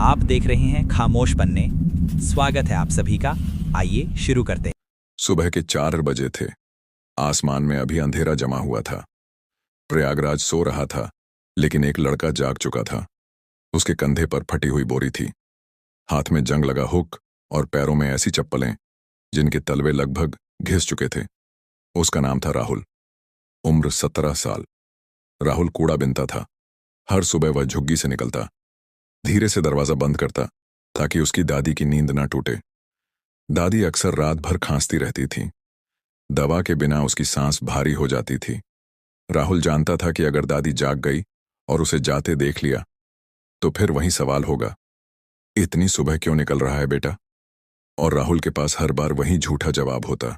आप देख रहे हैं खामोश पन्ने। स्वागत है आप सभी का। आइए शुरू करते हैं। सुबह के 4 बजे थे। आसमान में अभी अंधेरा जमा हुआ था। प्रयागराज सो रहा था, लेकिन एक लड़का जाग चुका था। उसके कंधे पर फटी हुई बोरी थी, हाथ में जंग लगा हुक और पैरों में ऐसी चप्पलें जिनके तलवे लगभग घिस चुके थे। उसका नाम था राहुल। उम्र 17 साल। राहुल कूड़ा बिनता था। हर सुबह वह झुग्गी से निकलता, धीरे से दरवाजा बंद करता ताकि उसकी दादी की नींद ना टूटे। दादी अक्सर रात भर खांसती रहती थी। दवा के बिना उसकी सांस भारी हो जाती थी। राहुल जानता था कि अगर दादी जाग गई और उसे जाते देख लिया तो फिर वही सवाल होगा, इतनी सुबह क्यों निकल रहा है बेटा? और राहुल के पास हर बार वही झूठा जवाब होता,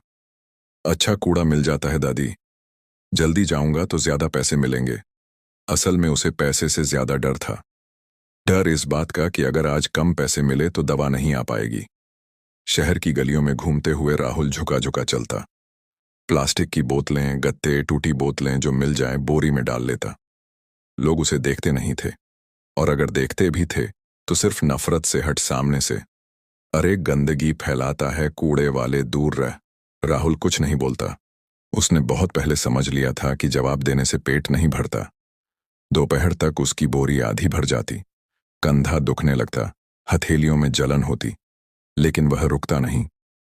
अच्छा कूड़ा मिल जाता है दादी, जल्दी जाऊंगा तो ज्यादा पैसे मिलेंगे। असल में उसे पैसे से ज्यादा डर था। डर इस बात का कि अगर आज कम पैसे मिले तो दवा नहीं आ पाएगी। शहर की गलियों में घूमते हुए राहुल झुका झुका चलता। प्लास्टिक की बोतलें, गत्ते, टूटी बोतलें जो मिल जाएं बोरी में डाल लेता। लोग उसे देखते नहीं थे, और अगर देखते भी थे तो सिर्फ नफरत से हट सामने से। अरे गंदगी फैलाता है, कूड़े वाले दूर रह। राहुल कुछ नहीं बोलता। उसने बहुत पहले समझ लिया था कि जवाब देने से पेट नहीं भरता। दोपहर तक उसकी बोरी आधी भर जाती, कंधा दुखने लगता, हथेलियों में जलन होती, लेकिन वह रुकता नहीं,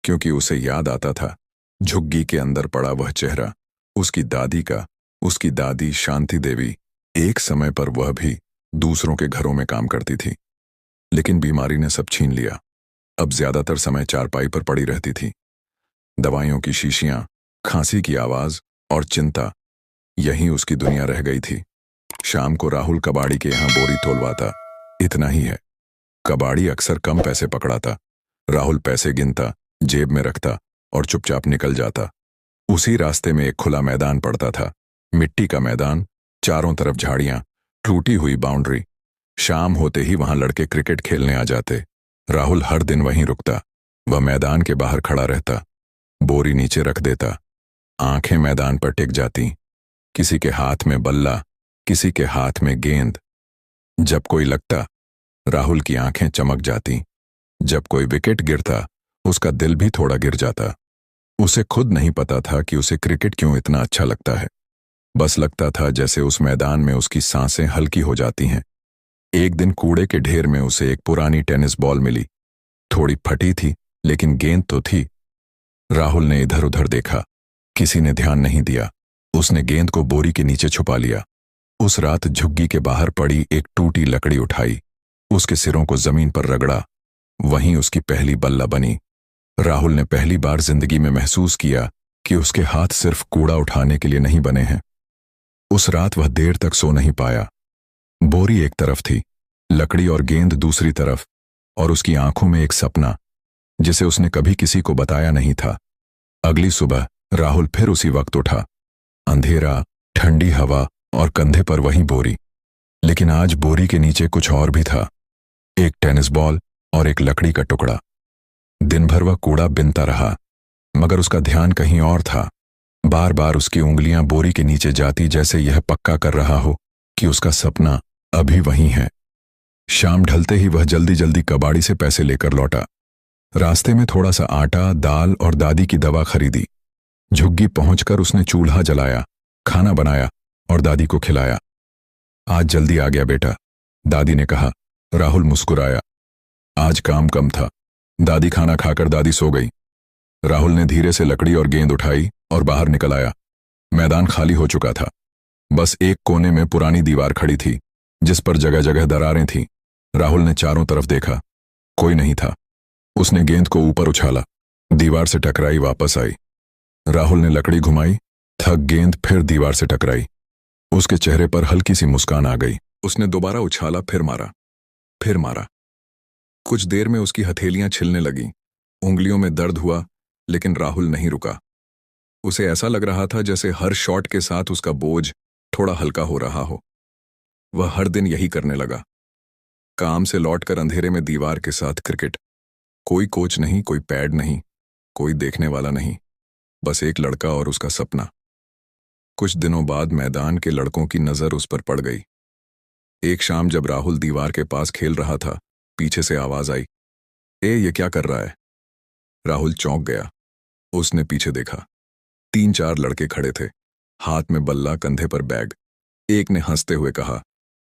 क्योंकि उसे याद आता था झुग्गी के अंदर पड़ा वह चेहरा, उसकी दादी का। उसकी दादी शांति देवी। एक समय पर वह भी दूसरों के घरों में काम करती थी, लेकिन बीमारी ने सब छीन लिया। अब ज्यादातर समय चारपाई पर पड़ी रहती थी। दवाइयों की शीशियां, खांसी की आवाज और चिंता, यही उसकी दुनिया रह गई थी। शाम को राहुल कबाड़ी के यहां बोरी तोलवाता, इतना ही है। कबाड़ी अक्सर कम पैसे पकड़ाता। राहुल पैसे गिनता, जेब में रखता और चुपचाप निकल जाता। उसी रास्ते में एक खुला मैदान पड़ता था, मिट्टी का मैदान, चारों तरफ झाड़ियां, टूटी हुई बाउंड्री। शाम होते ही वहां लड़के क्रिकेट खेलने आ जाते। राहुल हर दिन वहीं रुकता। वह मैदान के बाहर खड़ा रहता, बोरी नीचे रख देता, आंखें मैदान पर टिक जाती। किसी के हाथ में बल्ला, किसी के हाथ में गेंद। जब कोई लगता, राहुल की आंखें चमक जाती। जब कोई विकेट गिरता, उसका दिल भी थोड़ा गिर जाता। उसे खुद नहीं पता था कि उसे क्रिकेट क्यों इतना अच्छा लगता है। बस लगता था जैसे उस मैदान में उसकी सांसें हल्की हो जाती हैं। एक दिन कूड़े के ढेर में उसे एक पुरानी टेनिस बॉल मिली। थोड़ी फटी थी, लेकिन गेंद तो थी। राहुल ने इधर उधर देखा, किसी ने ध्यान नहीं दिया। उसने गेंद को बोरी के नीचे छुपा लिया। उस रात झुग्गी के बाहर पड़ी एक टूटी लकड़ी उठाई, उसके सिरों को जमीन पर रगड़ा। वहीं उसकी पहली बल्ला बनी। राहुल ने पहली बार जिंदगी में महसूस किया कि उसके हाथ सिर्फ कूड़ा उठाने के लिए नहीं बने हैं। उस रात वह देर तक सो नहीं पाया। बोरी एक तरफ थी, लकड़ी और गेंद दूसरी तरफ, और उसकी आंखों में एक सपना जिसे उसने कभी किसी को बताया नहीं था। अगली सुबह राहुल फिर उसी वक्त उठा। अंधेरा, ठंडी हवा और कंधे पर वही बोरी। लेकिन आज बोरी के नीचे कुछ और भी था, एक टेनिस बॉल और एक लकड़ी का टुकड़ा। दिन भर वह कूड़ा बिनता रहा, मगर उसका ध्यान कहीं और था। बार बार उसकी उंगलियां बोरी के नीचे जाती, जैसे यह पक्का कर रहा हो कि उसका सपना अभी वहीं है। शाम ढलते ही वह जल्दी जल्दी कबाड़ी से पैसे लेकर लौटा। रास्ते में थोड़ा सा आटा, दाल और दादी की दवा खरीदी। झुग्गी पहुंचकर उसने चूल्हा जलाया, खाना बनाया और दादी को खिलाया। आज जल्दी आ गया बेटा, दादी ने कहा। राहुल मुस्कुराया। आज काम कम था। दादी खाना खाकर दादी सो गई। राहुल ने धीरे से लकड़ी और गेंद उठाई और बाहर निकल आया। मैदान खाली हो चुका था। बस एक कोने में पुरानी दीवार खड़ी थी, जिस पर जगह जगह दरारें थीं। राहुल ने चारों तरफ देखा, कोई नहीं था। उसने गेंद को ऊपर उछाला, दीवार से टकराई, वापस आई। राहुल ने लकड़ी घुमाई, थक गेंद फिर दीवार से टकराई। उसके चेहरे पर हल्की सी मुस्कान आ गई। उसने दोबारा उछाला, फिर मारा, फिर मारा। कुछ देर में उसकी हथेलियां छिलने लगीं, उंगलियों में दर्द हुआ, लेकिन राहुल नहीं रुका। उसे ऐसा लग रहा था जैसे हर शॉट के साथ उसका बोझ थोड़ा हल्का हो रहा हो। वह हर दिन यही करने लगा। काम से लौटकर अंधेरे में दीवार के साथ क्रिकेट। कोई कोच नहीं, कोई पैड नहीं, कोई देखने वाला नहीं, बस एक लड़का और उसका सपना। कुछ दिनों बाद मैदान के लड़कों की नजर उस पर पड़ गई। एक शाम जब राहुल दीवार के पास खेल रहा था पीछे से आवाज आई, ए ये क्या कर रहा है? राहुल चौंक गया। उसने पीछे देखा। 3-4 लड़के खड़े थे, हाथ में बल्ला, कंधे पर बैग। एक ने हंसते हुए कहा,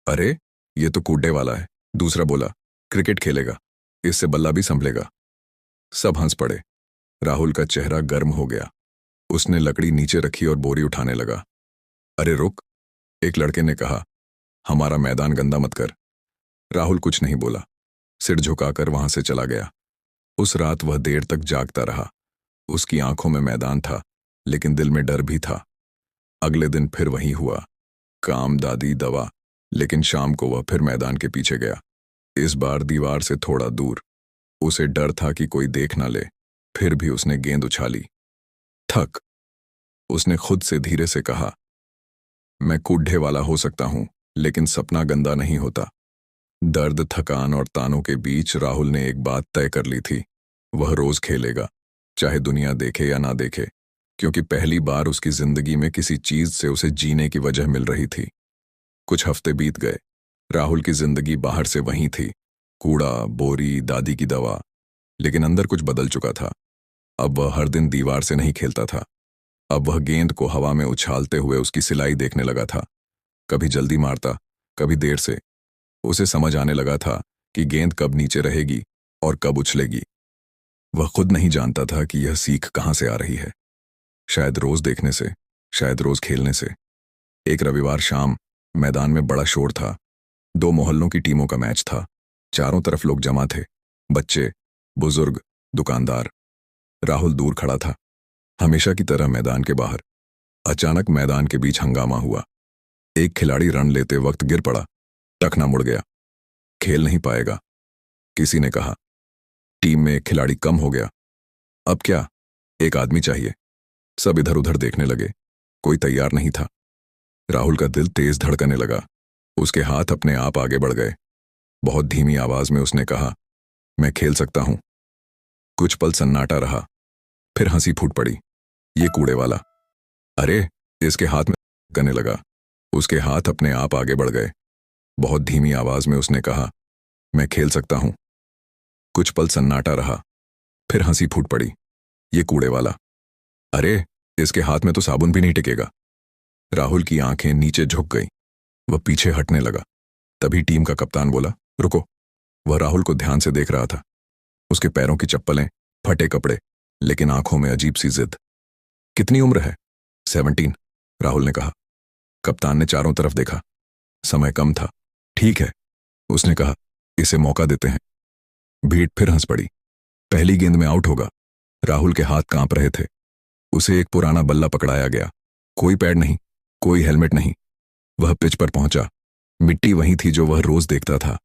अरे ये तो कूदने वाला है। दूसरा बोला, क्रिकेट खेलेगा, इससे बल्ला भी संभलेगा। सब हंस पड़े। राहुल का चेहरा गर्म हो गया। उसने लकड़ी नीचे रखी और बोरी उठाने लगा। अरे रुक, एक लड़के ने कहा, हमारा मैदान गंदा मत कर। राहुल कुछ नहीं बोला, सिर झुकाकर वहां से चला गया। उस रात वह देर तक जागता रहा। उसकी आंखों में मैदान था, लेकिन दिल में डर भी था। अगले दिन फिर वही हुआ, काम, दादी, दवा, लेकिन शाम को वह फिर मैदान के पीछे गया। इस बार दीवार से थोड़ा दूर। उसे डर था कि कोई देख ना ले। फिर भी उसने गेंद उछाली। थक। उसने खुद से धीरे से कहा, मैं कूदने वाला हो सकता हूं, लेकिन सपना गंदा नहीं होता। दर्द, थकान और तानों के बीच राहुल ने एक बात तय कर ली थी, वह रोज खेलेगा, चाहे दुनिया देखे या ना देखे, क्योंकि पहली बार उसकी जिंदगी में किसी चीज से उसे जीने की वजह मिल रही थी। कुछ हफ्ते बीत गए। राहुल की जिंदगी बाहर से वही थी, कूड़ा, बोरी, दादी की दवा, लेकिन अंदर कुछ बदल चुका था। अब वह हर दिन दीवार से नहीं खेलता था। अब वह गेंद को हवा में उछालते हुए उसकी सिलाई देखने लगा था। कभी जल्दी मारता, कभी देर से। उसे समझ आने लगा था कि गेंद कब नीचे रहेगी और कब उछलेगी। वह खुद नहीं जानता था कि यह सीख कहां से आ रही है। शायद रोज देखने से, शायद रोज खेलने से। एक रविवार शाम मैदान में बड़ा शोर था। 2 मोहल्लों की टीमों का मैच था। चारों तरफ लोग जमा थे, बच्चे, बुजुर्ग, दुकानदार। राहुल दूर खड़ा था, हमेशा की तरह मैदान के बाहर। अचानक मैदान के बीच हंगामा हुआ। एक खिलाड़ी रन लेते वक्त गिर पड़ा, टखना मुड़ गया। खेल नहीं पाएगा, किसी ने कहा। टीम में एक खिलाड़ी कम हो गया। अब क्या? एक आदमी चाहिए। सब इधर उधर देखने लगे, कोई तैयार नहीं था। राहुल का दिल तेज धड़कने लगा। उसके हाथ अपने आप आगे बढ़ गए। बहुत धीमी आवाज में उसने कहा, मैं खेल सकता हूं। कुछ पल सन्नाटा रहा, फिर हंसी फूट पड़ी। ये कूड़े वाला। अरे, इसके हाथ में करने लगा। उसके हाथ अपने आप आगे बढ़ गए। बहुत धीमी आवाज में उसने कहा, मैं खेल सकता हूं। कुछ पल सन्नाटा रहा, फिर हंसी फूट पड़ी। ये कूड़े वाला। अरे, इसके हाथ में तो साबुन भी नहीं टिकेगा। राहुल की आंखें नीचे झुक गई। वह पीछे हटने लगा। तभी टीम का कप्तान बोला, रुको। वह राहुल को ध्यान से देख रहा था। उसके पैरों की चप्पलें, फटे कपड़े, लेकिन आंखों में अजीब सी जिद। कितनी उम्र है? 17, राहुल ने कहा। कप्तान ने चारों तरफ देखा। समय कम था। ठीक है, उसने कहा, इसे मौका देते हैं। भीड़ फिर हंस पड़ी। पहली गेंद में आउट होगा। राहुल के हाथ कांप रहे थे। उसे एक पुराना बल्ला पकड़ाया गया। कोई पैड नहीं, कोई हेलमेट नहीं। वह पिच पर पहुंचा। मिट्टी वही थी जो वह रोज देखता था।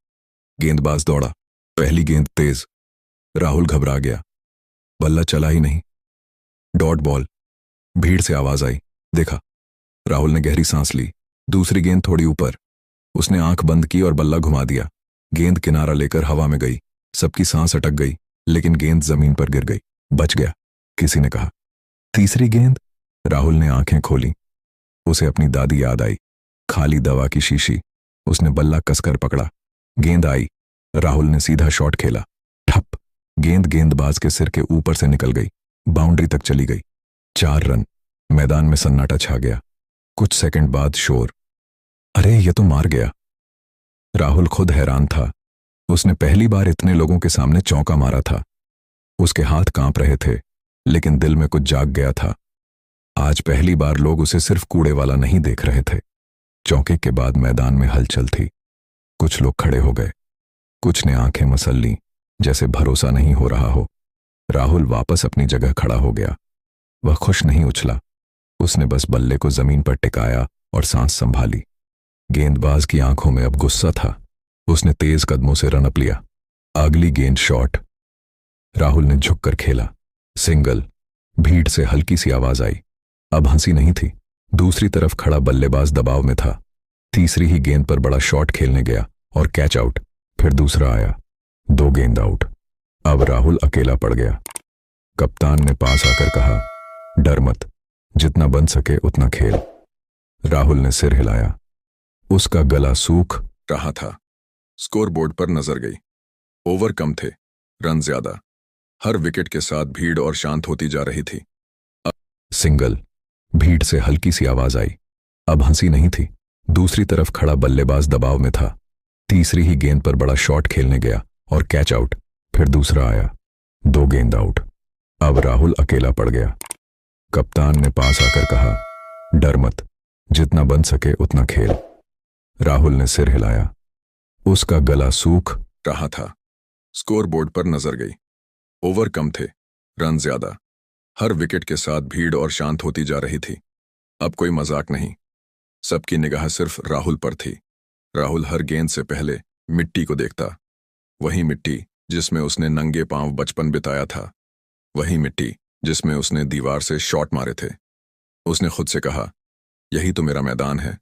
गेंदबाज दौड़ा। पहली गेंद तेज। राहुल घबरा गया। बल्ला चला ही नहीं। Dot ball. भीड़ से आवाज आई, देखा। राहुल ने गहरी सांस ली। दूसरी गेंद थोड़ी ऊपर। उसने आंख बंद की और बल्ला घुमा दिया। गेंद किनारा लेकर हवा में गई। सबकी सांस अटक गई, लेकिन गेंद जमीन पर गिर गई। बच गया, किसी ने कहा। तीसरी गेंद। राहुल ने आंखें खोली। उसे अपनी दादी याद आई। खाली दवा की शीशी। उसने बल्ला कसकर पकड़ा। गेंद आई। राहुल ने सीधा शॉट खेला। ठप। गेंद गेंदबाज के सिर के ऊपर से निकल गई, बाउंड्री तक चली गई। 4 रन। मैदान में सन्नाटा छा गया। कुछ सेकंड बाद शोर। अरे, ये तो मार गया। राहुल खुद हैरान था। उसने पहली बार इतने लोगों के सामने चौका मारा था। उसके हाथ कांप रहे थे, लेकिन दिल में कुछ जाग गया था। आज पहली बार लोग उसे सिर्फ कूड़े वाला नहीं देख रहे थे। चौके के बाद मैदान में हलचल थी। कुछ लोग खड़े हो गए, कुछ ने आंखें मसल लीं, जैसे भरोसा नहीं हो रहा हो। राहुल वापस अपनी जगह खड़ा हो गया। वह खुश नहीं उछला। उसने बस बल्ले को जमीन पर टिकाया और सांस संभाली। गेंदबाज की आंखों में अब गुस्सा था। उसने तेज कदमों से रन अप लिया। अगली गेंद शॉट। राहुल ने झुककर खेला। सिंगल। भीड़ से हल्की सी आवाज आई। अब हंसी नहीं थी। दूसरी तरफ खड़ा बल्लेबाज दबाव में था। तीसरी ही गेंद पर बड़ा शॉट खेलने गया और कैच आउट। फिर दूसरा आया। 2 गेंद आउट। अब राहुल अकेला पड़ गया। कप्तान ने पास आकर कहा, डर मत, जितना बन सके उतना खेल। राहुल ने सिर हिलाया। उसका गला सूख रहा था। स्कोरबोर्ड पर नजर गई। ओवर कम थे, रन ज्यादा। हर विकेट के साथ भीड़ और शांत होती जा रही थी। सिंगल। भीड़ से हल्की सी आवाज आई। अब हंसी नहीं थी। दूसरी तरफ खड़ा बल्लेबाज दबाव में था। तीसरी ही गेंद पर बड़ा शॉट खेलने गया और कैच आउट। फिर दूसरा आया। 2 गेंद आउट। अब राहुल अकेला पड़ गया। कप्तान ने पास आकर कहा, डर मत, जितना बन सके उतना खेल। राहुल ने सिर हिलाया। उसका गला सूख रहा था। स्कोरबोर्ड पर नजर गई। ओवर कम थे, रन ज्यादा। हर विकेट के साथ भीड़ और शांत होती जा रही थी। अब कोई मजाक नहीं। सबकी निगाह सिर्फ राहुल पर थी। राहुल हर गेंद से पहले मिट्टी को देखता। वही मिट्टी जिसमें उसने नंगे पांव बचपन बिताया था। वही मिट्टी जिसमें उसने दीवार से शॉट मारे थे। उसने खुद से कहा, यही तो मेरा मैदान है।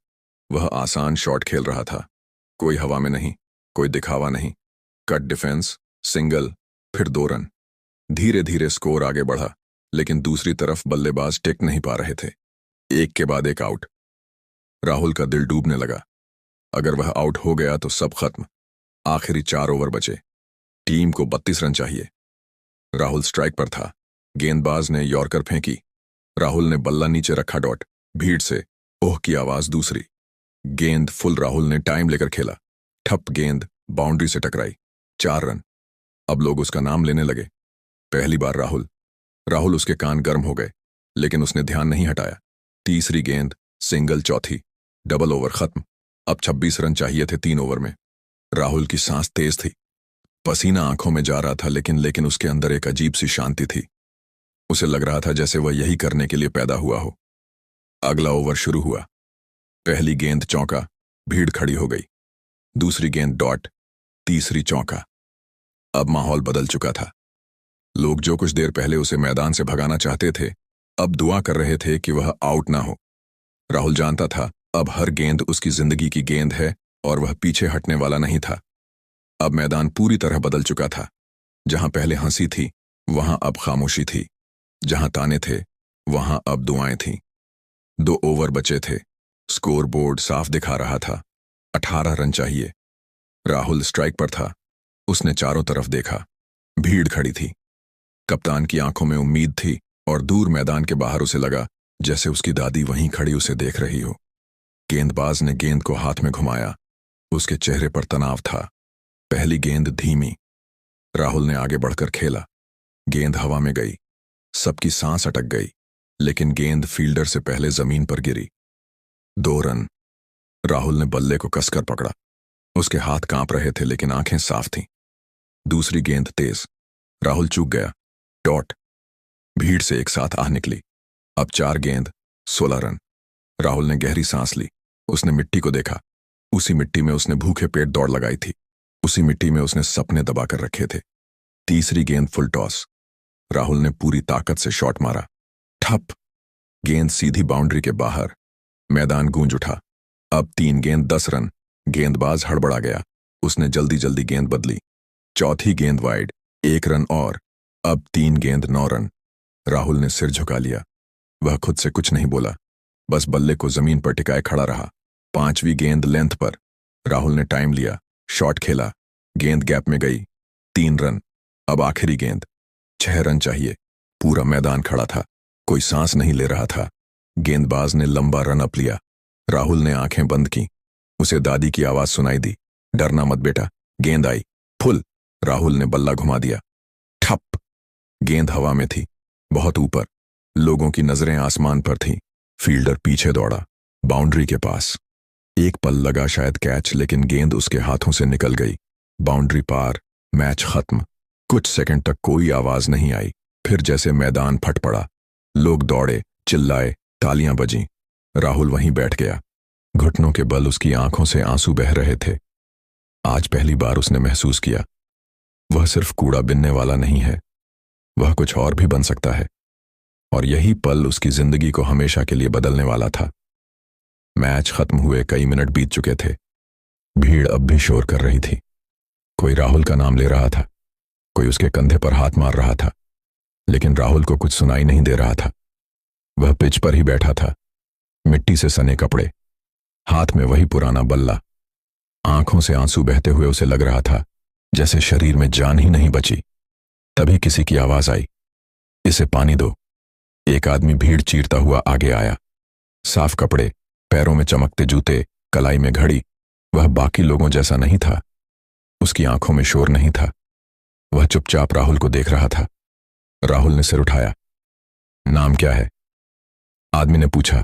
वह आसान शॉट खेल रहा था। कोई हवा में नहीं, कोई दिखावा नहीं। कट डिफेंस, सिंगल, फिर 2 रन। धीरे धीरे स्कोर आगे बढ़ा, लेकिन दूसरी तरफ बल्लेबाज टिक नहीं पा रहे थे। एक के बाद एक आउट। राहुल का दिल डूबने लगा। अगर वह आउट हो गया तो सब खत्म। आखिरी 4 ओवर बचे। टीम को 32 रन चाहिए। राहुल स्ट्राइक पर था। गेंदबाज ने यॉर्कर फेंकी। राहुल ने बल्ला नीचे रखा। डॉट। भीड़ से ओह की आवाज दूसरी। गेंद फुल। राहुल ने टाइम लेकर खेला। ठप गेंद बाउंड्री से टकराई। 4 रन। अब लोग उसका नाम लेने लगे। पहली बार राहुल उसके कान गर्म हो गए, लेकिन उसने ध्यान नहीं हटाया। तीसरी गेंद सिंगल। चौथी डबल। ओवर खत्म। अब 26 रन चाहिए थे 3 ओवर में। राहुल की सांस तेज थी। पसीना आंखों में जा रहा था, लेकिन उसके अंदर एक अजीब सी शांति थी। उसे लग रहा था जैसे वह यही करने के लिए पैदा हुआ हो। अगला ओवर शुरू हुआ। पहली गेंद चौका। भीड़ खड़ी हो गई। दूसरी गेंद डॉट। तीसरी चौका। अब माहौल बदल चुका था। लोग जो कुछ देर पहले उसे मैदान से भगाना चाहते थे, अब दुआ कर रहे थे कि वह आउट ना हो। राहुल जानता था अब हर गेंद उसकी जिंदगी की गेंद है और वह पीछे हटने वाला नहीं था। अब मैदान पूरी तरह बदल चुका था। जहां पहले हंसी थी, वहां अब खामोशी थी। जहां ताने थे, वहां अब दुआएं थीं। 2 ओवर बचे थे। स्कोर बोर्ड साफ दिखा रहा था, 18 रन चाहिए। राहुल स्ट्राइक पर था। उसने चारों तरफ देखा। भीड़ खड़ी थी। कप्तान की आंखों में उम्मीद थी और दूर मैदान के बाहर उसे लगा जैसे उसकी दादी वहीं खड़ी उसे देख रही हो। गेंदबाज ने गेंद को हाथ में घुमाया। उसके चेहरे पर तनाव था। पहली गेंद धीमी। राहुल ने आगे बढ़कर खेला। गेंद हवा में गई। सबकी सांस अटक गई, लेकिन गेंद फील्डर से पहले जमीन पर गिरी। 2 रन। राहुल ने बल्ले को कसकर पकड़ा। उसके हाथ कांप रहे थे, लेकिन आंखें साफ थीं। दूसरी गेंद तेज। राहुल चूक गया। डॉट। भीड़ से एक साथ आह निकली। अब 4 गेंद, 16 रन। राहुल ने गहरी सांस ली। उसने मिट्टी को देखा। उसी मिट्टी में उसने भूखे पेट दौड़ लगाई थी। उसी मिट्टी में उसने सपने दबाकर रखे थे। तीसरी गेंद फुल टॉस। राहुल ने पूरी ताकत से शॉट मारा। ठप। गेंद सीधी बाउंड्री के बाहर। मैदान गूंज उठा। अब 3 गेंद 10 रन। गेंदबाज हड़बड़ा गया। उसने जल्दी जल्दी गेंद बदली। चौथी गेंद वाइड। 1 रन और। अब 3 गेंद 9 रन। राहुल ने सिर झुका लिया। वह खुद से कुछ नहीं बोला, बस बल्ले को जमीन पर टिकाए खड़ा रहा। 5वीं गेंद लेंथ पर। राहुल ने टाइम लिया। शॉट खेला। गेंद गैप में गई। 3 रन। अब आखिरी गेंद। 6 रन चाहिए। पूरा मैदान खड़ा था। कोई सांस नहीं ले रहा था। गेंदबाज ने लंबा रन अप लिया। राहुल ने आंखें बंद की। उसे दादी की आवाज सुनाई दी, डरना मत बेटा। गेंद आई। फुल। राहुल ने बल्ला घुमा दिया। ठप। गेंद हवा में थी, बहुत ऊपर। लोगों की नजरें आसमान पर थीं। फील्डर पीछे दौड़ा, बाउंड्री के पास। एक पल लगा शायद कैच, लेकिन गेंद उसके हाथों से निकल गई। बाउंड्री पार। मैच खत्म। कुछ सेकंड तक कोई आवाज नहीं आई। फिर जैसे मैदान फट पड़ा। लोग दौड़े, चिल्लाए, तालियां बजीं। राहुल वहीं बैठ गया। घुटनों के बल उसकी आंखों से आंसू बह रहे थे। आज पहली बार उसने महसूस किया, वह सिर्फ कूड़ा बिनने वाला नहीं है, वह कुछ और भी बन सकता है। और यही पल उसकी जिंदगी को हमेशा के लिए बदलने वाला था। मैच खत्म हुए कई मिनट बीत चुके थे। भीड़ अब भी शोर कर रही थी। कोई राहुल का नाम ले रहा था, कोई उसके कंधे पर हाथ मार रहा था, लेकिन राहुल को कुछ सुनाई नहीं दे रहा था। वह पिच पर ही बैठा था, मिट्टी से सने कपड़े, हाथ में वही पुराना बल्ला। आंखों से आंसू बहते हुए उसे लग रहा था जैसे शरीर में जान ही नहीं बची। तभी किसी की आवाज आई, इसे पानी दो। एक आदमी भीड़ चीरता हुआ आगे आया। साफ कपड़े, पैरों में चमकते जूते, कलाई में घड़ी। वह बाकी लोगों जैसा नहीं था। उसकी आंखों में शोर नहीं था। वह चुपचाप राहुल को देख रहा था। राहुल ने सिर उठाया। नाम क्या है? आदमी ने पूछा।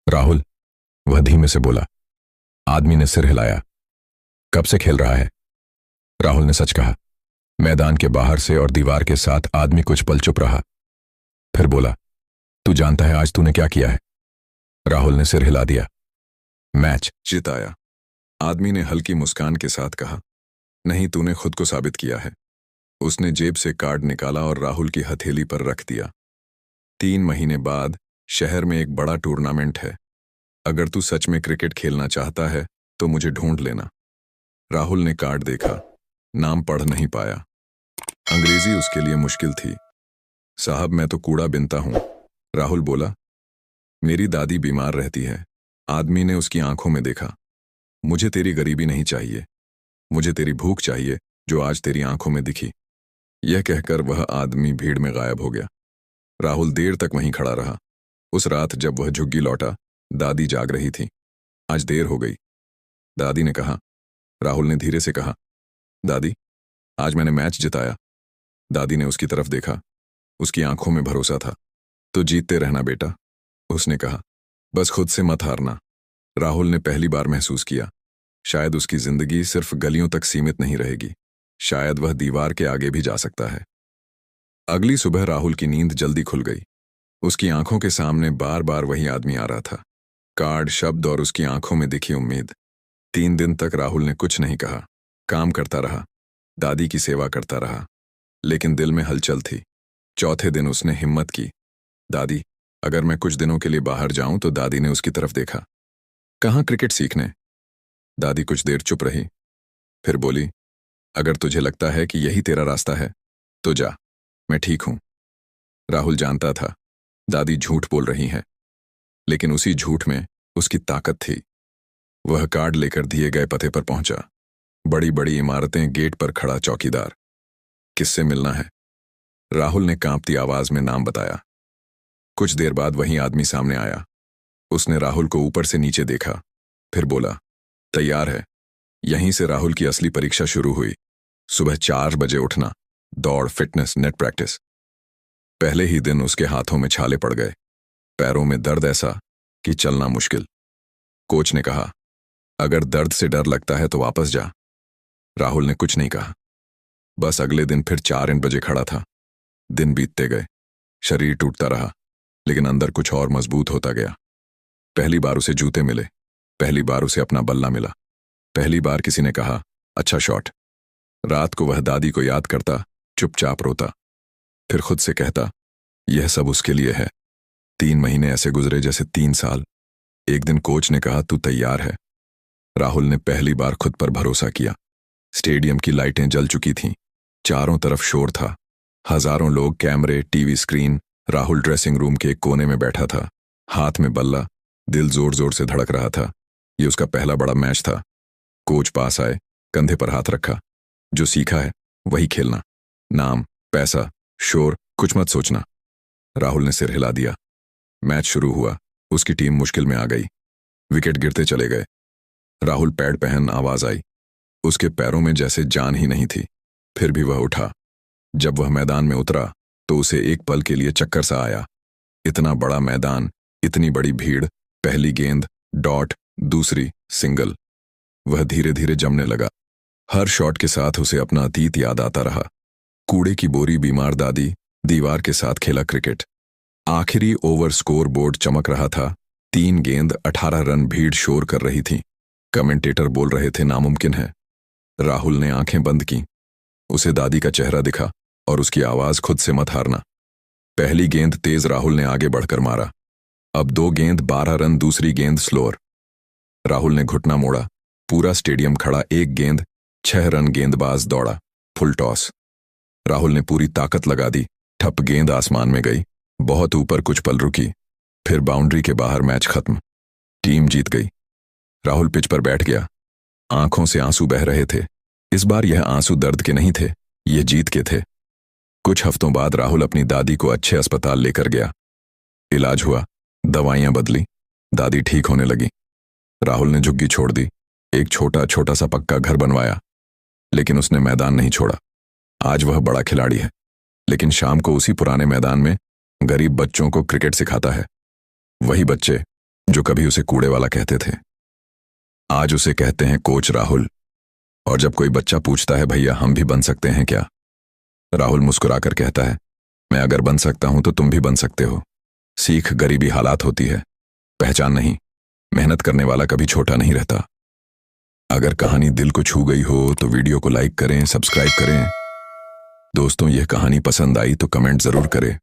राहुल, वह धीमे से बोला। आदमी ने सिर हिलाया। कब से खेल रहा है? राहुल ने सच कहा। मैदान के बाहर से और दीवार के साथ आदमी कुछ पल चुप रहा, फिर बोला, तू जानता है आज तूने क्या किया है? राहुल ने सिर हिला दिया। मैच जिताया। आदमी ने हल्की मुस्कान के साथ कहा, नहीं, तूने खुद को साबित किया है। उसने जेब से कार्ड निकाला और राहुल की हथेली पर रख दिया। 3 महीने बाद शहर में एक बड़ा टूर्नामेंट है। अगर तू सच में क्रिकेट खेलना चाहता है तो मुझे ढूंढ लेना। राहुल ने कार्ड देखा, नाम पढ़ नहीं पाया। अंग्रेजी उसके लिए मुश्किल थी। साहब, मैं तो कूड़ा बिनता हूं। राहुल बोला। मेरी दादी बीमार रहती है। आदमी ने उसकी आंखों में देखा। मुझे तेरी गरीबी नहीं चाहिए, मुझे तेरी भूख चाहिए जो आज तेरी आंखों में दिखी। यह कहकर वह आदमी भीड़ में गायब हो गया। राहुल देर तक वहीं खड़ा रहा। उस रात जब वह झुग्गी लौटा, दादी जाग रही थी। आज देर हो गई, दादी ने कहा। राहुल ने धीरे से कहा, दादी, आज मैंने मैच जिताया। दादी ने उसकी तरफ देखा। उसकी आंखों में भरोसा था। तो जीतते रहना बेटा, उसने कहा। बस खुद से मत हारना। राहुल ने पहली बार महसूस किया, शायद उसकी जिंदगी सिर्फ गलियों तक सीमित नहीं रहेगी। शायद वह दीवार के आगे भी जा सकता है। अगली सुबह राहुल की नींद जल्दी खुल गई। उसकी आंखों के सामने बार बार वही आदमी आ रहा था। कार्ड, शब्द और उसकी आंखों में दिखी उम्मीद। 3 दिन तक राहुल ने कुछ नहीं कहा। काम करता रहा, दादी की सेवा करता रहा, लेकिन दिल में हलचल थी। चौथे दिन उसने हिम्मत की। दादी, अगर मैं कुछ दिनों के लिए बाहर जाऊं तो दादी ने उसकी तरफ देखा। कहाँ क्रिकेट सीखने? दादी कुछ देर चुप रही, फिर बोली, अगर तुझे लगता है कि यही तेरा रास्ता है तो जा, मैं ठीक हूं। राहुल जानता था दादी झूठ बोल रही हैं, लेकिन उसी झूठ में उसकी ताकत थी। वह कार्ड लेकर दिए गए पते पर पहुंचा। बड़ी बड़ी इमारतें, गेट पर खड़ा चौकीदार। किससे मिलना है? राहुल ने कांपती आवाज में नाम बताया। कुछ देर बाद वही आदमी सामने आया। उसने राहुल को ऊपर से नीचे देखा, फिर बोला, तैयार है। यहीं से राहुल की असली परीक्षा शुरू हुई। सुबह 4 बजे उठना, दौड़, फिटनेस, नेट प्रैक्टिस। पहले ही दिन उसके हाथों में छाले पड़ गए, पैरों में दर्द ऐसा कि चलना मुश्किल। कोच ने कहा, अगर दर्द से डर लगता है तो वापस जा। राहुल ने कुछ नहीं कहा। बस अगले दिन फिर 4 बजे खड़ा था। दिन बीतते गए, शरीर टूटता रहा, लेकिन अंदर कुछ और मजबूत होता गया। पहली बार उसे जूते मिले, पहली बार उसे अपना बल्ला मिला, पहली बार किसी ने कहा, अच्छा शॉट। रात को वह दादी को याद करता, चुपचाप रोता, फिर खुद से कहता, यह सब उसके लिए है। 3 महीने ऐसे गुजरे जैसे 3 साल। एक दिन कोच ने कहा, तू तैयार है। राहुल ने पहली बार खुद पर भरोसा किया। स्टेडियम की लाइटें जल चुकी थीं, चारों तरफ शोर था, हजारों लोग, कैमरे, TV screen. Rahul dressing room के एक कोने में बैठा था, हाथ में बल्ला, दिल जोर जोर से धड़क रहा था। ये उसका पहला बड़ा मैच था। कोच पास आए, कंधे पर हाथ रखा। जो सीखा है वही खेलना। नाम, पैसा, शोर, कुछ मत सोचना। राहुल ने सिर हिला दिया। मैच शुरू हुआ। उसकी टीम मुश्किल में आ गई। विकेट गिरते चले गए। राहुल पैड पहन, आवाज आई। उसके पैरों में जैसे जान ही नहीं थी। फिर भी वह उठा। जब वह मैदान में उतरा तो उसे एक पल के लिए चक्कर सा आया। इतना बड़ा मैदान, इतनी बड़ी भीड़, पहली गेंद, डॉट, दूसरी, सिंगल। वह धीरे धीरे जमने लगा। हर शॉट के साथ उसे अपना अतीत याद आता रहा। कूड़े की बोरी, बीमार दादी, दीवार के साथ खेला क्रिकेट। आखिरी ओवर स्कोर बोर्ड चमक रहा था। 3 गेंद, 18 रन। भीड़ शोर कर रही थी। कमेंटेटर बोल रहे थे, नामुमकिन है। राहुल ने आंखें बंद की। उसे दादी का चेहरा दिखा और उसकी आवाज, खुद से मत हारना। पहली गेंद तेज, राहुल ने आगे बढ़कर मारा। अब 2 गेंद, 12 रन। दूसरी गेंद स्लोअर। राहुल ने घुटना मोड़ा। पूरा स्टेडियम खड़ा। 1 गेंद, 6 रन। गेंदबाज दौड़ा, फुल टॉस। राहुल ने पूरी ताकत लगा दी। ठप गेंद आसमान में गई, बहुत ऊपर, कुछ पल रुकी, फिर बाउंड्री के बाहर। मैच खत्म। टीम जीत गई। राहुल पिच पर बैठ गया। आंखों से आंसू बह रहे थे। इस बार यह आंसू दर्द के नहीं थे, ये जीत के थे। कुछ हफ्तों बाद राहुल अपनी दादी को अच्छे अस्पताल लेकर गया। इलाज हुआ, दवाइयां बदली, दादी ठीक होने लगी। राहुल ने झुग्गी छोड़ दी, एक छोटा छोटा सा पक्का घर बनवाया, लेकिन उसने मैदान नहीं छोड़ा। आज वह बड़ा खिलाड़ी है, लेकिन शाम को उसी पुराने मैदान में गरीब बच्चों को क्रिकेट सिखाता है। वही बच्चे जो कभी उसे कूड़े वाला कहते थे, आज उसे कहते हैं कोच राहुल। और जब कोई बच्चा पूछता है, भैया हम भी बन सकते हैं क्या, राहुल मुस्कुराकर कहता है, मैं अगर बन सकता हूं तो तुम भी बन सकते हो। सीख गरीबी हालात होती है, पहचान नहीं। मेहनत करने वाला कभी छोटा नहीं रहता। अगर कहानी दिल को छू गई हो तो वीडियो को लाइक करें, सब्सक्राइब करें। दोस्तों, यह कहानी पसंद आई तो कमेंट जरूर करें।